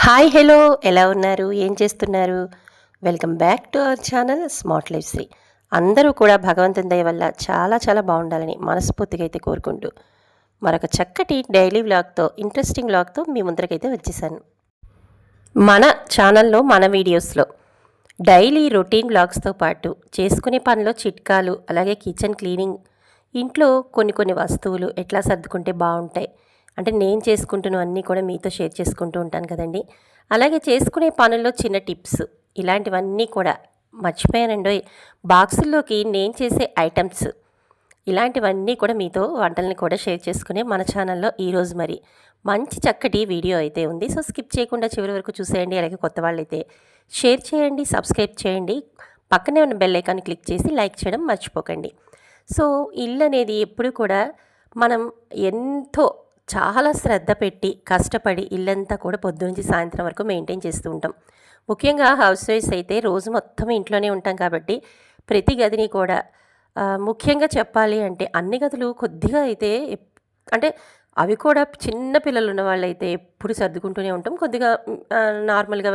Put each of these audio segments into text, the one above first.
Hi hello ఎలా ఉన్నారు? ఏం చేస్తున్నారు? Welcome back to our channel Smart Life Shri. అందరూ కూడా భగవంతుని దయ వల్ల చాలా చాలా బాగుండాలని మనస్ఫూర్తిగా అయితే కోరుకుంటూ మరొక చక్కటి డైలీ వ్లాగ్తో ఇంట్రెస్టింగ్ వ్లాగ్తో మీ ముందరకైతే వచ్చేసాను. మన ఛానల్లో మన వీడియోస్లో డైలీ రొటీన్ వ్లాగ్స్తో పాటు చేసుకునే పనిలో చిట్కాలు, అలాగే కిచెన్ క్లీనింగ్, ఇంట్లో కొన్ని కొన్ని వస్తువులు ఎట్లా సర్దుకుంటే బాగుంటాయి అంటే నేను చేసుకుంటున్న అన్నీ కూడా మీతో షేర్ చేసుకుంటూ ఉంటాను కదండి. అలాగే చేసుకునే పనుల్లో చిన్న టిప్స్ ఇలాంటివన్నీ కూడా మర్చిపోయానండోయ్. బాక్సుల్లోకి నేను చేసే ఐటమ్స్ ఇలాంటివన్నీ కూడా మీతో వంటల్ని కూడా షేర్ చేసుకునే మన ఛానల్లో ఈరోజు మరి మంచి చక్కటి వీడియో అయితే ఉంది. సో స్కిప్ చేయకుండా చివరి వరకు చూసేయండి. అలాగే కొత్త వాళ్ళైతే షేర్ చేయండి, సబ్స్క్రైబ్ చేయండి, పక్కనే ఉన్న బెల్ ఐకాన్ని క్లిక్ చేసి లైక్ చేయడం మర్చిపోకండి. సో ఇల్లు అనేది ఎప్పుడు కూడా మనం ఎంతో చాలా శ్రద్ధ పెట్టి కష్టపడి ఇల్లంతా కూడా పొద్దునుంచి సాయంత్రం వరకు మెయింటైన్ చేస్తూ ఉంటాం. ముఖ్యంగా హౌస్ వైఫ్స్ అయితే రోజు మొత్తం ఇంట్లోనే ఉంటాం కాబట్టి ప్రతి గదిని కూడా ముఖ్యంగా చెప్పాలి అంటే అన్ని గదులు కొద్దిగా అయితే అంటే అవి కూడా చిన్న పిల్లలు ఉన్న వాళ్ళైతే ఎప్పుడు సర్దుకుంటూనే ఉంటాం. కొద్దిగా నార్మల్గా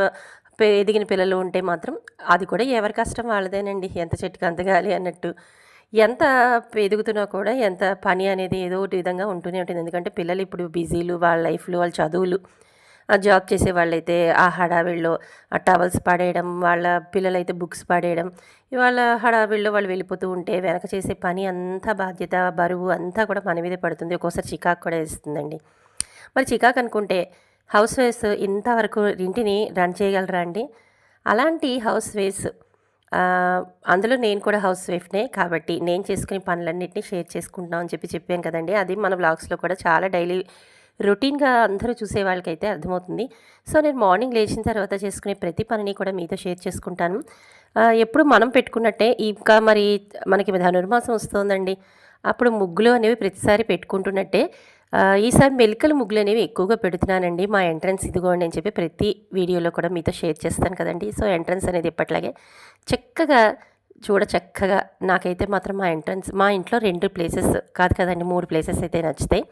ఎదిగిన పిల్లలు ఉంటే మాత్రం అది కూడా ఎవరి కష్టం వాళ్ళదేనండి. ఎంత చెట్టుకి అంత గాలి అన్నట్టు. ఎంత ఎదుగుతున్నా కూడా ఎంత పని అనేది ఏదో ఒకటి విధంగా ఉంటూనే ఉంటుంది. ఎందుకంటే పిల్లలు ఇప్పుడు బిజీలు, వాళ్ళ లైఫ్లు, వాళ్ళ చదువులు, జాబ్ చేసే వాళ్ళైతే ఆ హడావిడిలో ఆ టవల్స్ పడేయడం, వాళ్ళ పిల్లలైతే బుక్స్ పడేయడం, వాళ్ళ హడావిడిలో వాళ్ళు వెళ్ళిపోతూ ఉంటే వెనక చేసే పని అంతా బాధ్యత, బరువు అంతా కూడా మన మీదే పడుతుంది. ఒక్కోసారి చికాకు కూడా వేస్తుందండి. మరి చికాకు అనుకుంటే హౌస్ వైఫ్స్ ఇంతవరకు ఇంటిని రన్ చేయగలరా అండి? అలాంటి హౌస్ వైఫ్స్ అందులో నేను కూడా హౌస్ వైఫ్నే కాబట్టి నేను చేసుకునే పనులన్నింటినీ షేర్ చేసుకుంటున్నాం అని చెప్పాను కదండి. అది మన బ్లాగ్స్లో కూడా చాలా డైలీ రొటీన్గా అందరూ చూసే వాళ్ళకైతే అర్థమవుతుంది. సో నేను మార్నింగ్ లేచిన తర్వాత చేసుకునే ప్రతి పనిని కూడా మీతో షేర్ చేసుకుంటాను. ఎప్పుడు మనం పెట్టుకున్నట్టే ఇంకా మరి మనకి ధనుర్మాసం వస్తుందండి. అప్పుడు ముగ్గులు అనేవి ప్రతిసారి పెట్టుకుంటున్నట్టే ఈసారి మెలికల ముగ్గులు అనేవి ఎక్కువగా పెడుతున్నానండి. మా ఎంట్రన్స్ ఇదిగోండి అని చెప్పి ప్రతి వీడియోలో కూడా మీతో షేర్ చేస్తాను కదండి. సో ఎంట్రన్స్ అనేది ఎప్పట్లాగే చక్కగా చక్కగా నాకైతే మాత్రం మా ఇంట్లో 2 ప్లేసెస్ కాదు కదండి, 3 ప్లేసెస్ అయితే నచ్చుతాయి.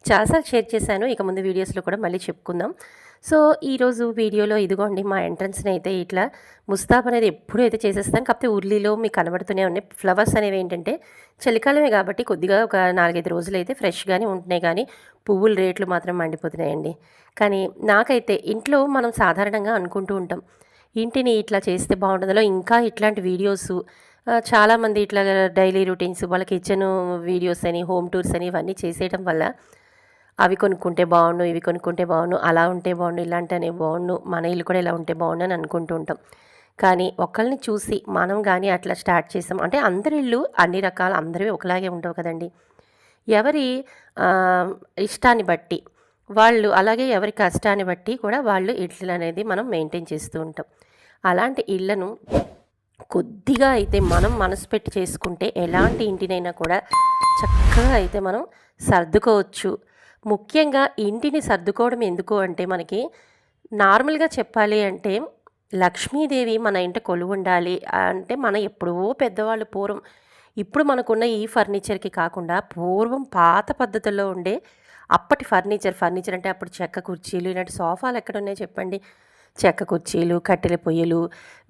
చాలాసార్లు షేర్ చేశాను. ఇక ముందు వీడియోస్లో కూడా మళ్ళీ చెప్పుకుందాం. సో ఈరోజు వీడియోలో ఇదిగోండి మా ఎంట్రన్స్ని అయితే ఇట్లా ముస్తాబ్ అనేది ఎప్పుడూ అయితే చేసేస్తాను. కాకపోతే ఉర్లీలో మీకు కనబడుతూనే ఉన్నాయి. ఫ్లవర్స్ అనేవి ఏంటంటే చలికాలమే కాబట్టి కొద్దిగా ఒక 4-5 రోజులు అయితే ఫ్రెష్గానే ఉంటున్నాయి, కానీ పువ్వుల రేట్లు మాత్రం మండిపోతున్నాయండి. కానీ నాకైతే ఇంట్లో మనం సాధారణంగా అనుకుంటూ ఉంటాం ఇంటిని ఇట్లా చేస్తే బాగుంటుందో, ఇంకా ఇట్లాంటి వీడియోస్ చాలామంది ఇట్లా డైలీ రొటీన్స్ వాళ్ళ కిచెన్ వీడియోస్ అని, హోమ్ టూర్స్ అని ఇవన్నీ చేసేయడం వల్ల అవి కొనుక్కుంటే బాగుండు, ఇవి కొనుక్కుంటే బాగుండు, అలా ఉంటే బాగుండు, ఇలాంటి అనేవి బాగుండు, మన ఇల్లు కూడా ఇలా ఉంటే బాగుండు అని అనుకుంటూ ఉంటాం. కానీ ఒకళ్ళని చూసి మనం కానీ అట్లా స్టార్ట్ చేసాం అంటే అందరి ఇల్లు అన్ని రకాల అందరివి ఒకలాగే ఉండవు కదండి. ఎవరి ఇష్టాన్ని బట్టి వాళ్ళు, అలాగే ఎవరి కష్టాన్ని బట్టి కూడా వాళ్ళు ఇళ్ళు అనేది మనం మెయింటైన్ చేస్తూ ఉంటాం. అలాంటి ఇళ్లను కొద్దిగా అయితే మనం మనసు పెట్టి చేసుకుంటే ఎలాంటి ఇంటినైనా కూడా చక్కగా అయితే మనం సర్దుకోవచ్చు. ముఖ్యంగా ఇంటిని సర్దుకోవడం ఎందుకు అంటే మనకి నార్మల్గా చెప్పాలి అంటే లక్ష్మీదేవి మన ఇంట కొలువుండాలి అంటే మన ఎప్పుడో పెద్దవాళ్ళు పూర్వం, ఇప్పుడు మనకున్న ఈ ఫర్నిచర్కి కాకుండా పూర్వం పాత పద్ధతుల్లో ఉండే అప్పటి ఫర్నిచర్ అంటే అప్పుడు చెక్క కుర్చీలు, ఇలాంటి సోఫాలు ఎక్కడున్నాయి చెప్పండి. చెక్క కుర్చీలు, కట్టెల పొయ్యలు,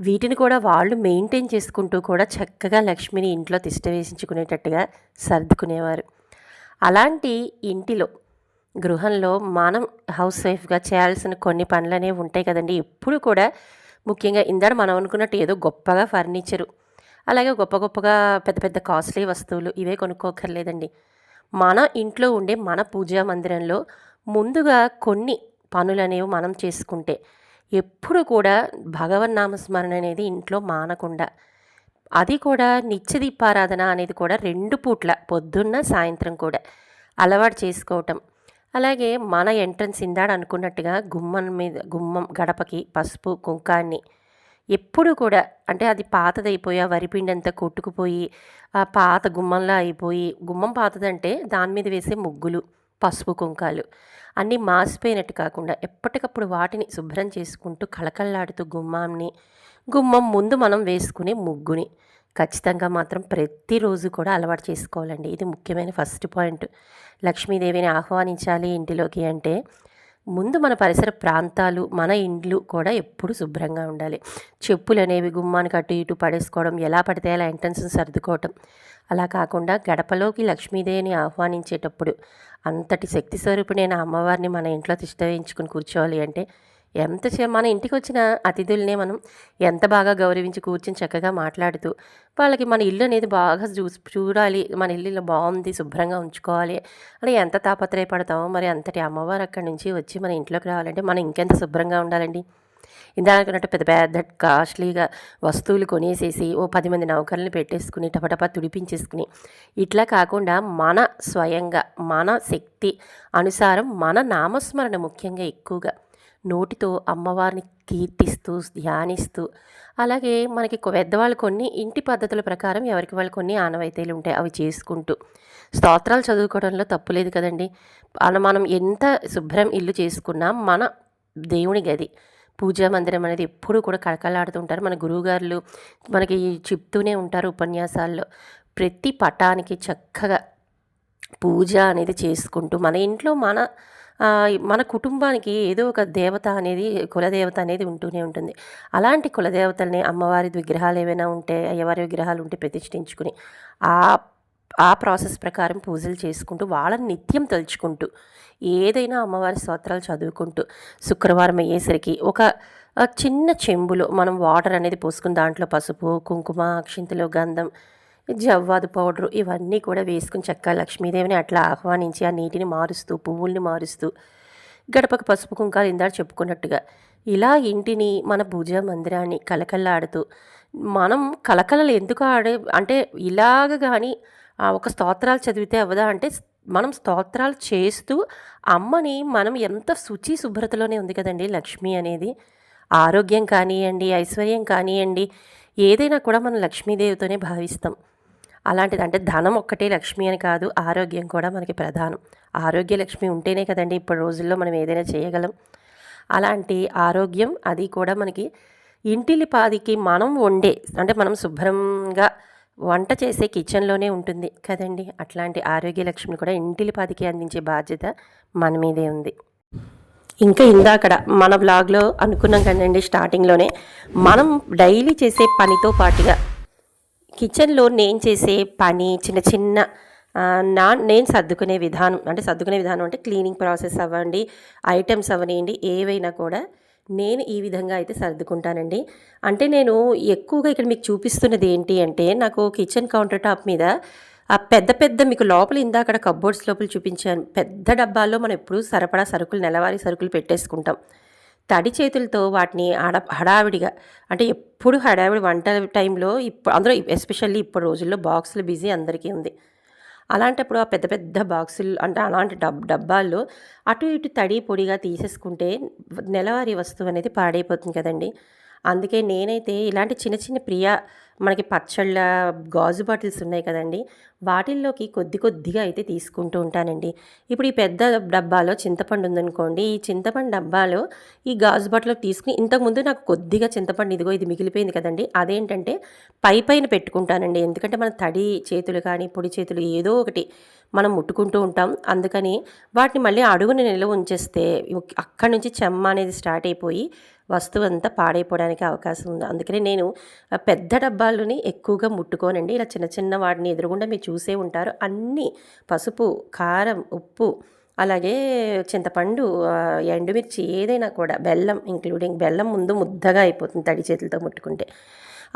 వీటిని కూడా వాళ్ళు మెయింటైన్ చేసుకుంటూ కూడా చక్కగా లక్ష్మిని ఇంట్లో తిష్ట వేసించుకునేటట్టుగా సర్దుకునేవారు. అలాంటి ఇంటిలో, గృహంలో మనం హౌస్ వైఫ్గా చేయాల్సిన కొన్ని పనులనేవి ఉంటాయి కదండి. ఎప్పుడు కూడా ముఖ్యంగా ఇందాక మనం అనుకున్నట్టు ఏదో గొప్పగా ఫర్నిచరు, అలాగే గొప్పగా పెద్ద పెద్ద కాస్ట్లీ వస్తువులు ఇవే కొనుక్కోకర్లేదండి. మన ఇంట్లో ఉండే మన పూజా మందిరంలో ముందుగా కొన్ని పనులనేవి మనం చేసుకుంటే ఎప్పుడు కూడా భగవన్నామస్మరణ అనేది ఇంట్లో మానకుండా, అది కూడా నిత్య దీపారాధన అనేది కూడా 2 పూట్ల పొద్దున్న సాయంత్రం కూడా అలవాటు చేసుకోవటం. అలాగే మన ఎంట్రన్స్ ఇందాడ అనుకున్నట్టుగా గుమ్మం గడపకి పసుపు కుంకాన్ని ఎప్పుడు కూడా అంటే అది పాతదైపోయి ఆ వరిపిండి అంతా కొట్టుకుపోయి ఆ పాత గుమ్మంలా అయిపోయి, గుమ్మం పాతదంటే దాని మీద వేసే ముగ్గులు, పసుపు కుంకాలు అన్నీ మాసిపోయినట్టు కాకుండా ఎప్పటికప్పుడు వాటిని శుభ్రం చేసుకుంటూ కళకళలాడుతూ గుమ్మం ముందు మనం వేసుకునే ముగ్గుని ఖచ్చితంగా మాత్రం ప్రతిరోజు కూడా అలవాటు చేసుకోవాలండి. ఇది ముఖ్యమైన ఫస్ట్ పాయింట్. లక్ష్మీదేవిని ఆహ్వానించాలి ఇంటిలోకి అంటే ముందు మన పరిసర ప్రాంతాలు, మన ఇండ్లు కూడా ఎప్పుడు శుభ్రంగా ఉండాలి. చెప్పులనేవి గుమ్మానికి అటు ఇటు పడేసుకోవడం, ఎలా పడితే అలా ఎంట్రన్స్‌ని సర్దుకోవటం. అలా కాకుండా గడపలోకి లక్ష్మీదేవిని ఆహ్వానించేటప్పుడు అంతటి శక్తి స్వరూపిణైన అమ్మవారిని మన ఇంట్లో తిష్ట వేయించుకొని కూర్చోవాలి అంటే మన ఇంటికొచ్చిన అతిథుల్ని మనం ఎంత బాగా గౌరవించి కూర్చొని చక్కగా మాట్లాడుతూ వాళ్ళకి మన ఇల్లు అనేది బాగా చూడాలి, మన ఇల్లు ఇలా బాగుంది, శుభ్రంగా ఉంచుకోవాలి అని ఎంత తాపత్రయపడతామో, మరి అంతటి అమ్మవారు అక్కడి నుంచి వచ్చి మన ఇంట్లోకి రావాలంటే మనం ఇంకెంత శుభ్రంగా ఉండాలండి. ఇందాకన్నట్టు పెద్ద పెద్ద కాస్ట్లీగా వస్తువులు కొనేసేసి ఓ 10 మంది నౌకర్లను పెట్టేసుకుని టపటపా తుడిపించేసుకుని, ఇట్లా కాకుండా మన స్వయంగా మన శక్తి అనుసారం మన నామస్మరణ ముఖ్యంగా ఎక్కువగా నోటితో అమ్మవారిని కీర్తిస్తూ ధ్యానిస్తూ, అలాగే మనకి పెద్దవాళ్ళు కొన్ని ఇంటి పద్ధతుల ప్రకారం ఎవరికి వాళ్ళు కొన్ని ఆనవాయితీలు ఉంటాయి, అవి చేసుకుంటూ స్తోత్రాలు చదువుకోవడంలో తప్పు లేదు కదండి. అలా మనం ఎంత శుభ్రం ఇల్లు చేసుకున్నా మన దేవుని గది పూజా మందిరం అనేది ఎప్పుడూ కూడా కళకళలాడుతుంటారు. మన గురువుగారులు మనకి చెప్తూనే ఉంటారు ఉపన్యాసాల్లో. ప్రతి పటానికి చక్కగా పూజ అనేది చేసుకుంటూ మన ఇంట్లో మన కుటుంబానికి ఏదో ఒక దేవత అనేది, కులదేవత అనేది ఉంటూనే ఉంటుంది. అలాంటి కులదేవతల్ని అమ్మవారి విగ్రహాలు ఏవైనా ఉంటే, అయ్యవారి విగ్రహాలు ఉంటే ప్రతిష్ఠించుకుని ఆ ఆ ప్రాసెస్ ప్రకారం పూజలు చేసుకుంటూ వాళ్ళని నిత్యం తలుచుకుంటూ ఏదైనా అమ్మవారి స్తోత్రాలు చదువుకుంటూ శుక్రవారం అయ్యేసరికి ఒక చిన్న చెంబులో మనం వాటర్ అనేది పోసుకుని దాంట్లో పసుపు, కుంకుమ, అక్షింతలు, గంధం, జవ్వాదు పౌడరు ఇవన్నీ కూడా వేసుకుని చక్కగా లక్ష్మీదేవిని అట్లా ఆహ్వానించి ఆ నీటిని మారుస్తూ, పువ్వుల్ని మారుస్తూ, గడపకు పసుపు కుంకాలు ఇందాక చెప్పుకున్నట్టుగా ఇలా ఇంటిని, మన పూజా మందిరాన్ని కలకల్లాడుతూ మనం కలకలలు ఎందుకు అంటే ఇలాగ కానీ ఒక స్తోత్రాలు చదివితే అవ్వదా అంటే, మనం స్తోత్రాలు చేస్తూ అమ్మని మనం ఎంత శుచి శుభ్రతలోనే ఉంది కదండి లక్ష్మి అనేది. ఆరోగ్యం కానివ్వండి, ఐశ్వర్యం కానివ్వండి, ఏదైనా కూడా మనం లక్ష్మీదేవితోనే భావిస్తాం. అలాంటిది అంటే ధనం ఒక్కటే లక్ష్మి అని కాదు, ఆరోగ్యం కూడా మనకి ప్రధానం. ఆరోగ్య లక్ష్మి ఉంటేనే కదండి ఇప్పటి రోజుల్లో మనం ఏదైనా చేయగలం. అలాంటి ఆరోగ్యం అది కూడా మనకి ఇంటిలిపాదికి మనం వండే, అంటే మనం శుభ్రంగా వంట చేసే కిచెన్లోనే ఉంటుంది కదండి. అట్లాంటి ఆరోగ్య లక్ష్మిని కూడా ఇంటిలిపాదికి అందించే బాధ్యత మన మీదే ఉంది. ఇంకా ఇందాకడ మన బ్లాగ్లో అనుకున్నాం కదండి స్టార్టింగ్లోనే, మనం డైలీ చేసే పనితో పాటుగా కిచెన్లో నేను చేసే పని చిన్న చిన్న నేను సర్దుకునే విధానం అంటే క్లీనింగ్ ప్రాసెస్ అవ్వండి, ఐటమ్స్ అవనివ్వండి, ఏవైనా కూడా నేను ఈ విధంగా అయితే సర్దుకుంటానండి. అంటే నేను ఎక్కువగా ఇక్కడ మీకు చూపిస్తున్నది ఏంటి అంటే, నాకు కిచెన్ కౌంటర్ టాప్ మీద ఆ పెద్ద పెద్ద మీకు లోపల ఇందాకడ కబ్బోర్డ్స్ లోపల చూపించాను, పెద్ద డబ్బాల్లో మనం ఎప్పుడు సరిపడా సరుకులు, నెలవారీ సరుకులు పెట్టేసుకుంటాం. తడి చేతులతో వాటిని హడావిడిగా, అంటే ఎప్పుడు హడావిడి వంట టైంలో ఇప్పుడు అందరూ ఎస్పెషల్లీ ఇప్పుడు రోజుల్లో బాక్సులు బిజీ అందరికీ ఉంది. అలాంటప్పుడు ఆ పెద్ద పెద్ద బాక్సులు అంటే అలాంటి డబ్బాల్లో అటు ఇటు తడి పొడిగా తీసేసుకుంటే నెలవారీ వస్తువు అనేది పాడైపోతుంది కదండి. అందుకే నేనైతే ఇలాంటి చిన్న చిన్న మనకి పచ్చళ్ళ గాజు బాటిల్స్ ఉన్నాయి కదండి, వాటిల్లోకి కొద్దిగా అయితే తీసుకుంటూ ఉంటానండి. ఇప్పుడు ఈ పెద్ద డబ్బాలో చింతపండు ఉందనుకోండి, ఈ చింతపండు డబ్బాలో ఈ గాజు బాటిల్లో తీసుకుని, ఇంతకుముందు నాకు కొద్దిగా చింతపండు ఇదిగో ఇది మిగిలిపోయింది కదండి, అదేంటంటే పైన పెట్టుకుంటానండి. ఎందుకంటే మన తడి చేతులు కానీ పొడి చేతులు ఏదో ఒకటి మనం ముట్టుకుంటూ ఉంటాం. అందుకని వాటిని మళ్ళీ అడుగుని నిల్వ ఉంచేస్తే అక్కడి నుంచి చెమ్మ అనేది స్టార్ట్ అయిపోయి వస్తువు అంతా పాడైపోవడానికి అవకాశం ఉంది. అందుకని నేను పెద్ద డబ్బాలని ఎక్కువగా ముట్టుకోనండి. ఇలా చిన్న చిన్న వాటిని ఎదురుగుండా మీరు చూసే ఉంటారు. అన్నీ పసుపు, కారం, ఉప్పు, అలాగే చింతపండు, ఎండుమిర్చి, ఏదైనా కూడా బెల్లం, ఇంక్లూడింగ్ బెల్లం ముందు ముద్దగా అయిపోతుంది తడి చేతులతో ముట్టుకుంటే.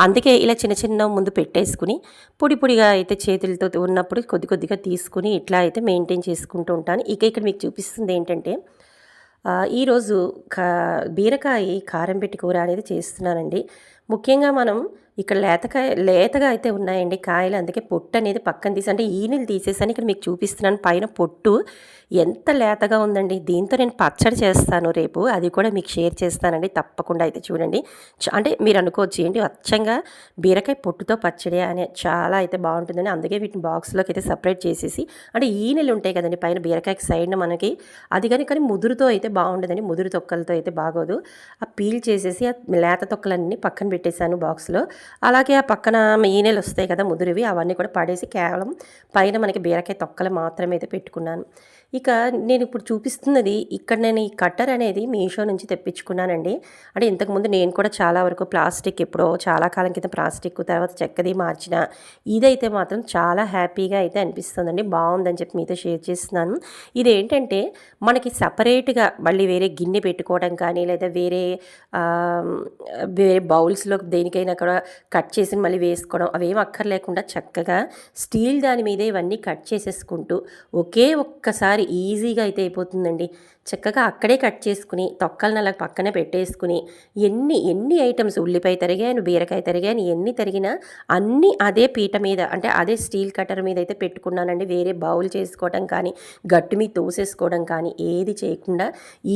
అందుకే ఇలా చిన్న చిన్న ముందు పెట్టేసుకుని పొడిగా అయితే చేతులతో ఉన్నప్పుడు కొద్దిగా తీసుకుని ఇట్లా అయితే మెయింటైన్ చేసుకుంటూ ఉంటాను. ఇక్కడ మీకు చూపిస్తుంది ఏంటంటే, ఈరోజు బీరకాయ కారం పెట్టి కూర అనేది చేస్తున్నానండి. ముఖ్యంగా మనం ఇక్కడ లేతగా అయితే ఉన్నాయండి కాయలు, అందుకే పొట్టు అనేది పక్కన తీసి, అంటే ఈనెలు తీసేసాను. ఇక్కడ మీకు చూపిస్తున్నాను పైన పొట్టు ఎంత లేతగా ఉందండి. దీంతో నేను పచ్చడి చేస్తాను రేపు, అది కూడా మీకు షేర్ చేస్తానండి, తప్పకుండా అయితే చూడండి. అంటే మీరు అనుకోవచ్చు ఏంటి అచ్చంగా బీరకాయ పొట్టుతో పచ్చడి అని, చాలా అయితే బాగుంటుందని అందుకే వీటిని బాక్స్లోకి అయితే సపరేట్ చేసేసి, అంటే ఈనెలు ఉంటాయి కదండి పైన బీరకాయకి సైడ్న మనకి, అది కానీ ముదురుతో అయితే బాగుండదండి, ముదురు తొక్కలతో అయితే బాగోదు. ఆ పీల్ చేసేసి ఆ లేత తొక్కలన్నీ పక్కన పెట్టేశాను బాక్స్లో. అలాగే ఆ పక్కన ఈనెలు వస్తాయి కదా ముదురువి, అవన్నీ కూడా పడేసి కేవలం పైన మనకి బీరకాయ తొక్కలు మాత్రమే అయితే పెట్టుకున్నాను. ఇక నేను ఇప్పుడు చూపిస్తున్నది ఇక్కడ నేను ఈ కట్టర్ అనేది మీషో నుంచి తెప్పించుకున్నానండి. అంటే ఇంతకుముందు నేను కూడా చాలా వరకు ప్లాస్టిక్ ఎప్పుడో చాలా కాలం క్రితం ప్లాస్టిక్ తర్వాత చెక్కది మార్చిన ఇదైతే మాత్రం చాలా హ్యాపీగా అయితే అనిపిస్తుందండి. బాగుందని చెప్పి మీతో షేర్ చేస్తున్నాను. ఇదేంటంటే మనకి సపరేట్గా మళ్ళీ వేరే గిన్నె పెట్టుకోవడం కానీ లేదా వేరే వేరే బౌల్స్లో దేనికైనా కూడా కట్ చేసి మళ్ళీ వేసుకోవడం అవేం అక్కర్లేకుండా చక్కగా స్టీల్ దాని మీదే ఇవన్నీ కట్ చేసేసుకుంటూ ఒకే ఒక్కసారి ఈజీగా అయితే అయిపోతుందండి. చక్కగా అక్కడే కట్ చేసుకుని తొక్కలను అలా పక్కన పెట్టేసుకుని ఎన్ని ఐటమ్స్ ఉల్లిపాయ తరిగాను, బీరకాయ తరిగాను, ఎన్ని తరిగినా అన్నీ అదే పీట మీద అంటే అదే స్టీల్ కట్టర్ మీద అయితే పెట్టుకున్నానండి. వేరే బౌల్ చేసుకోవడం కానీ గట్టు మీద తోసేసుకోవడం కానీ ఏది చేయకుండా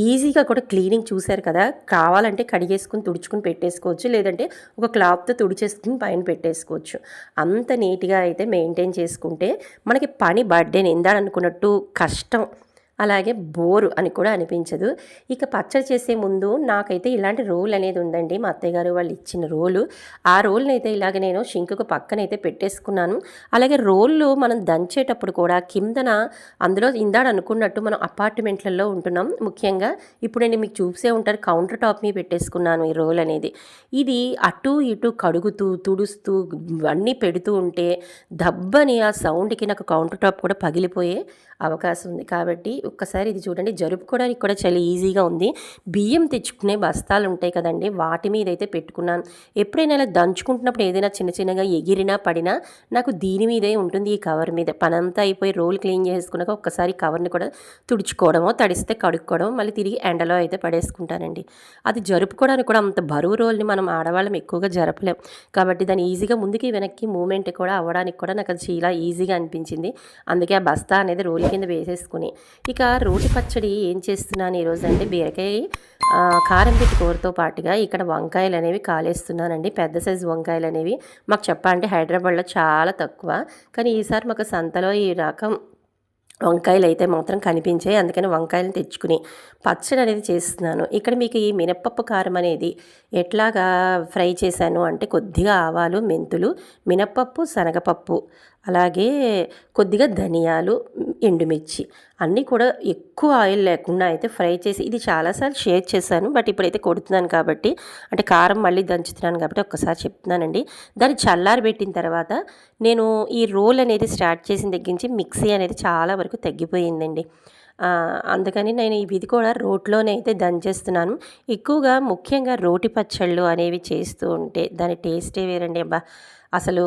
ఈజీగా కూడా క్లీనింగ్ చూశారు కదా. కావాలంటే కడిగేసుకుని తుడుచుకుని పెట్టేసుకోవచ్చు, లేదంటే ఒక క్లాత్తో తుడిచేసుకుని పైన పెట్టేసుకోవచ్చు. అంత నీట్గా అయితే మెయింటైన్ చేసుకుంటే మనకి పని బర్త్డేని ఇందాడనుకున్నట్టు కష్టం అలాగే బోరు అని కూడా అనిపించదు. ఇక పచ్చడి చేసే ముందు నాకైతే ఇలాంటి రోల్ అనేది ఉందండి. మా అత్తయ్య గారు వాళ్ళు ఇచ్చిన రోలు. ఆ రోల్ని అయితే ఇలాగ నేను షింకుకు పక్కనైతే పెట్టేసుకున్నాను. అలాగే రోళ్ళు మనం దంచేటప్పుడు కూడా కిందన అందులో ఇందాడ అనుకున్నట్టు మనం అపార్ట్మెంట్లలో ఉంటున్నాం. ముఖ్యంగా ఇప్పుడు నేను మీకు చూసే ఉంటారు కౌంటర్ టాప్ మీద పెట్టేసుకున్నాను ఈ రోల్ అనేది. ఇది అటు ఇటు కడుగుతూ తుడుస్తూ అన్నీ పెడుతూ ఉంటే దబ్బని ఆ సౌండ్కి నాకు కౌంటర్ టాప్ కూడా పగిలిపోయే అవకాశం ఉంది. కాబట్టి ఒక్కసారి ఇది చూడండి, జరుపుకోవడానికి కూడా చాలా ఈజీగా ఉంది. బియ్యం తెచ్చుకునే బస్తాలు ఉంటాయి కదండి, వాటి మీద అయితే పెట్టుకున్నాను. ఎప్పుడైనా ఇలా దంచుకుంటున్నప్పుడు ఏదైనా చిన్నగా ఎగిరినా పడినా నాకు దీని మీదే ఉంటుంది, ఈ కవర్ మీద. పనంతా అయిపోయి రోల్ క్లీన్ చేసుకున్నాక ఒక్కసారి కవర్ని కూడా తుడుచుకోవడమో తడిస్తే కడుక్కోవడం మళ్ళీ తిరిగి ఎండలో అయితే పడేసుకుంటానండి. అది జరుపుకోవడానికి కూడా అంత బరువు రోల్ని మనం ఆడవాళ్ళం ఎక్కువగా జరపలేం కాబట్టి దాన్ని ఈజీగా ముందుకి వెనక్కి మూమెంట్ కూడా అవ్వడానికి కూడా నాకు అది చాలా ఈజీగా అనిపించింది. అందుకే ఆ బస్తా అనేది రోల్ కింద వేసేసుకుని ఇక రోటి పచ్చడి ఏం చేస్తున్నాను ఈరోజు అంటే బీరకాయ కారం పెట్టి కూరతో పాటుగా ఇక్కడ వంకాయలు అనేవి కాలేస్తున్నానండి. పెద్ద సైజు వంకాయలు అనేవి మాకు చెప్పాలంటే హైదరాబాద్లో చాలా తక్కువ, కానీ ఈసారి మాకు సంతలో ఈ రకం వంకాయలు అయితే మాత్రం కనిపించాయి. అందుకని వంకాయలను తెచ్చుకుని పచ్చడి అనేది చేస్తున్నాను. ఇక్కడ మీకు ఈ మినప్పప్పు కారం అనేది ఎట్లాగా ఫ్రై చేశాను అంటే కొద్దిగా ఆవాలు, మెంతులు, మినప్పప్పు, శనగపప్పు, అలాగే కొద్దిగా ధనియాలు, ఎండుమిర్చి అన్నీ కూడా ఎక్కువ ఆయిల్ లేకుండా అయితే ఫ్రై చేసి ఇది చాలాసార్లు షేర్ చేశాను. బట్ ఇప్పుడైతే కొడుతున్నాను కాబట్టి అంటే కారం మళ్ళీ దంచుతున్నాను కాబట్టి ఒక్కసారి చెప్తున్నానండి. దాన్ని చల్లారి పెట్టిన తర్వాత నేను ఈ రోల్ అనేది స్టార్ట్ చేసిన దగ్గర నుంచి మిక్సీ అనేది చాలా వరకు తగ్గిపోయిందండి. అందుకని నేను ఇది కూడా రోట్లోనే అయితే దంచేస్తున్నాను. ఎక్కువగా ముఖ్యంగా రోటి పచ్చళ్ళు అనేవి చేస్తూ ఉంటే దాని టేస్టే వేరండి. అబ్బా అసలు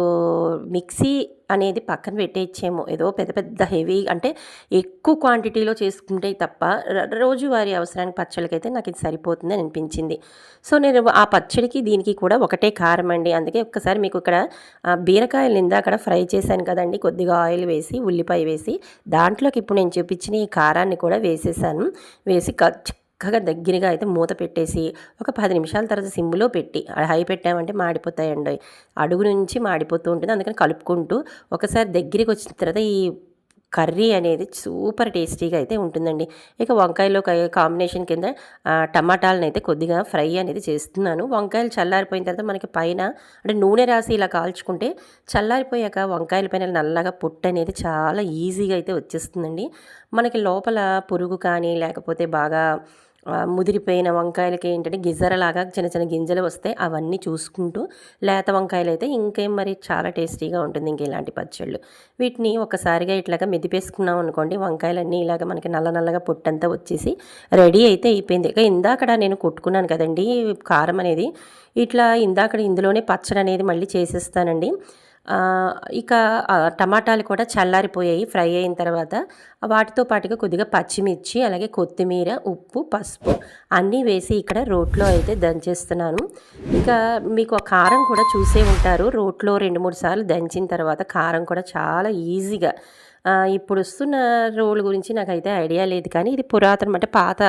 మిక్సీ అనేది పక్కన పెట్టేయచ్చేమో, ఏదో పెద్ద హెవీ అంటే ఎక్కువ క్వాంటిటీలో చేసుకుంటే తప్ప రోజువారీ అవసరానికి పచ్చళ్ళకైతే నాకు ఇది సరిపోతుంది అని అనిపించింది. సో నేను ఆ పచ్చడికి దీనికి కూడా ఒకటే కారం అండి. అందుకే ఒక్కసారి మీకు ఇక్కడ బీరకాయలు ఇందాక ఫ్రై చేశాను కదండి, కొద్దిగా ఆయిల్ వేసి ఉల్లిపాయ వేసి దాంట్లోకి ఇప్పుడు నేను చూపించిన ఈ కారాన్ని కూడా వేసేసాను. వేసి చక్కగా దగ్గరగా అయితే మూత పెట్టేసి ఒక 10 నిమిషాల తర్వాత సిమ్లో పెట్టి హై పెట్టామంటే మాడిపోతాయండి, అడుగు నుంచి మాడిపోతూ ఉంటుంది. అందుకని కలుపుకుంటూ ఒకసారి దగ్గరికి వచ్చిన తర్వాత ఈ కర్రీ అనేది సూపర్ టేస్టీగా అయితే ఉంటుందండి. ఇక వంకాయలో కాంబినేషన్ కింద టమాటాలను అయితే కొద్దిగా ఫ్రై అనేది చేస్తున్నాను. వంకాయలు చల్లారిపోయిన తర్వాత మనకి పైన అంటే నూనె రాసి ఇలా కాల్చుకుంటే చల్లారిపోయాక వంకాయల పైన నల్లగా పొట్టు అనేది చాలా ఈజీగా అయితే వచ్చేస్తుందండి. మనకి లోపల పురుగు కానీ లేకపోతే బాగా ముదిరిపోయిన వంకాయలకి ఏంటంటే గిజరలాగా చిన్న గింజలు వస్తాయి, అవన్నీ చూసుకుంటూ లేత వంకాయలు అయితే ఇంకేం మరి చాలా టేస్టీగా ఉంటుంది. ఇంక ఇలాంటి పచ్చళ్ళు వీటిని ఒకసారిగా ఇట్లాగా మెదిపేసుకున్నాం అనుకోండి, వంకాయలన్నీ ఇలాగ మనకి నల్లగా పొట్టంతా వచ్చేసి రెడీ అయితే అయిపోయింది. ఇక ఇందాకడ నేను కొట్టుకున్నాను కదండి కారం అనేది, ఇట్లా ఇందులోనే పచ్చడి అనేది మళ్ళీ చేసేస్తానండి. ఇక టమాటాలు కూడా చల్లారిపోయాయి ఫ్రై అయిన తర్వాత. వాటితో పాటుగా కొద్దిగా పచ్చిమిర్చి, అలాగే కొత్తిమీర, ఉప్పు, పసుపు అన్నీ వేసి ఇక్కడ రోట్లో అయితే దంచేస్తున్నాను. ఇక మీకు ఆ కారం కూడా చూసే ఉంటారు, రోట్లో 2-3 సార్లు దంచిన తర్వాత కారం కూడా చాలా ఈజీగా ఇప్పుడు వస్తున్న రోల్ గురించి నాకైతే ఐడియా లేదు, కానీ ఇది పురాతనం అంటే పాత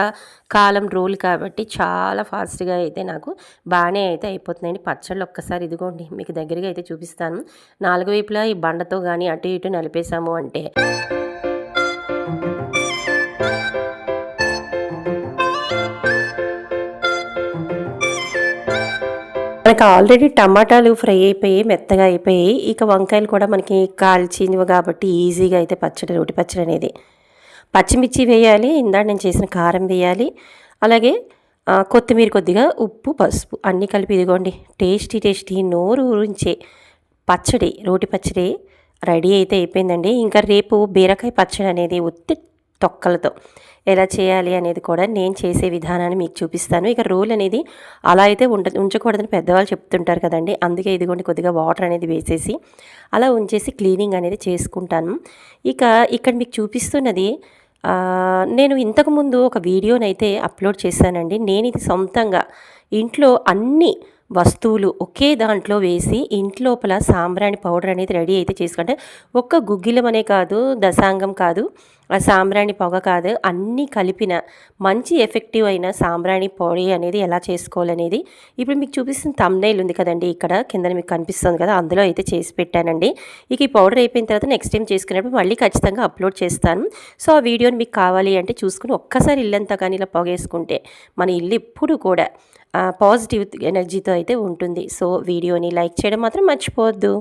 కాలం రోల్ కాబట్టి చాలా ఫాస్ట్గా అయితే నాకు బాగానే అయితే అయిపోతుందండి. పచ్చళ్ళు ఒక్కసారి ఇదిగోండి మీకు దగ్గరగా అయితే చూపిస్తాను. 4 వైపులా ఈ బండతో కానీ అటు ఇటు నలిపేసాము అంటే మనకి ఆల్రెడీ టమాటాలు ఫ్రై అయిపోయి మెత్తగా అయిపోయి, ఇక వంకాయలు కూడా మనకి కాల్చినవి కాబట్టి ఈజీగా అయితే రోటి పచ్చడి అనేది పచ్చిమిర్చి వేయాలి, ఇందాక నేను చేసిన కారం వేయాలి, అలాగే కొత్తిమీర కొద్దిగా, ఉప్పు, పసుపు అన్నీ కలిపి ఇదిగోండి టేస్టీ టేస్టీ నోరు ఊరించే పచ్చడి, రోటి పచ్చడి రెడీ అయితే అయిపోయిందండి. ఇంకా రేపు బీరకాయ పచ్చడి అనేది ఉత్తి తొక్కలతో ఎలా చేయాలి అనేది కూడా నేను చేసే విధానాన్ని మీకు చూపిస్తాను. ఇక రోల్ అనేది అలా అయితే ఉంచకూడదని పెద్దవాళ్ళు చెప్తుంటారు కదండి. అందుకే ఇదిగోండి కొద్దిగా వాటర్ అనేది వేసేసి అలా ఉంచేసి క్లీనింగ్ అనేది చేసుకుంటాను. ఇక ఇక్కడ మీకు చూపిస్తున్నది నేను ఇంతకుముందు ఒక వీడియోనైతే అప్లోడ్ చేశానండి. నేను ఇది సొంతంగా ఇంట్లో అన్ని వస్తువులు ఒకే దాంట్లో వేసి ఇంట్లోపల సాంబ్రాణి పౌడర్ అనేది రెడీ అయితే చేసుకుంటే ఒక్క గుగ్గిలం అనే కాదు, దశాంగం కాదు, సాంబ్రాణి పొగ కాదు, అన్నీ కలిపిన మంచి ఎఫెక్టివ్ అయిన సాంబ్రాణి పొడి అనేది ఎలా చేసుకోవాలనేది ఇప్పుడు మీకు చూపిస్తున్న థంబ్నెయిల్ ఉంది కదండి, ఇక్కడ కింద మీకు కనిపిస్తుంది కదా, అందులో అయితే చేసి పెట్టానండి. ఇక ఈ పౌడర్ అయిపోయిన తర్వాత నెక్స్ట్ టైం చేసుకునేప్పుడు మళ్ళీ ఖచ్చితంగా అప్లోడ్ చేస్తాను. సో ఆ వీడియోని మీకు కావాలి అంటే చూసుకుని ఒక్కసారి ఇల్లంతా కానీ ఇలా పొగేసుకుంటే మన ఇల్లు ఎప్పుడు కూడా పాజిటివ్ ఎనర్జీతో అయితే ఉంటుంది. సో వీడియోని లైక్ చేయడం మాత్రం మర్చిపోవద్దు.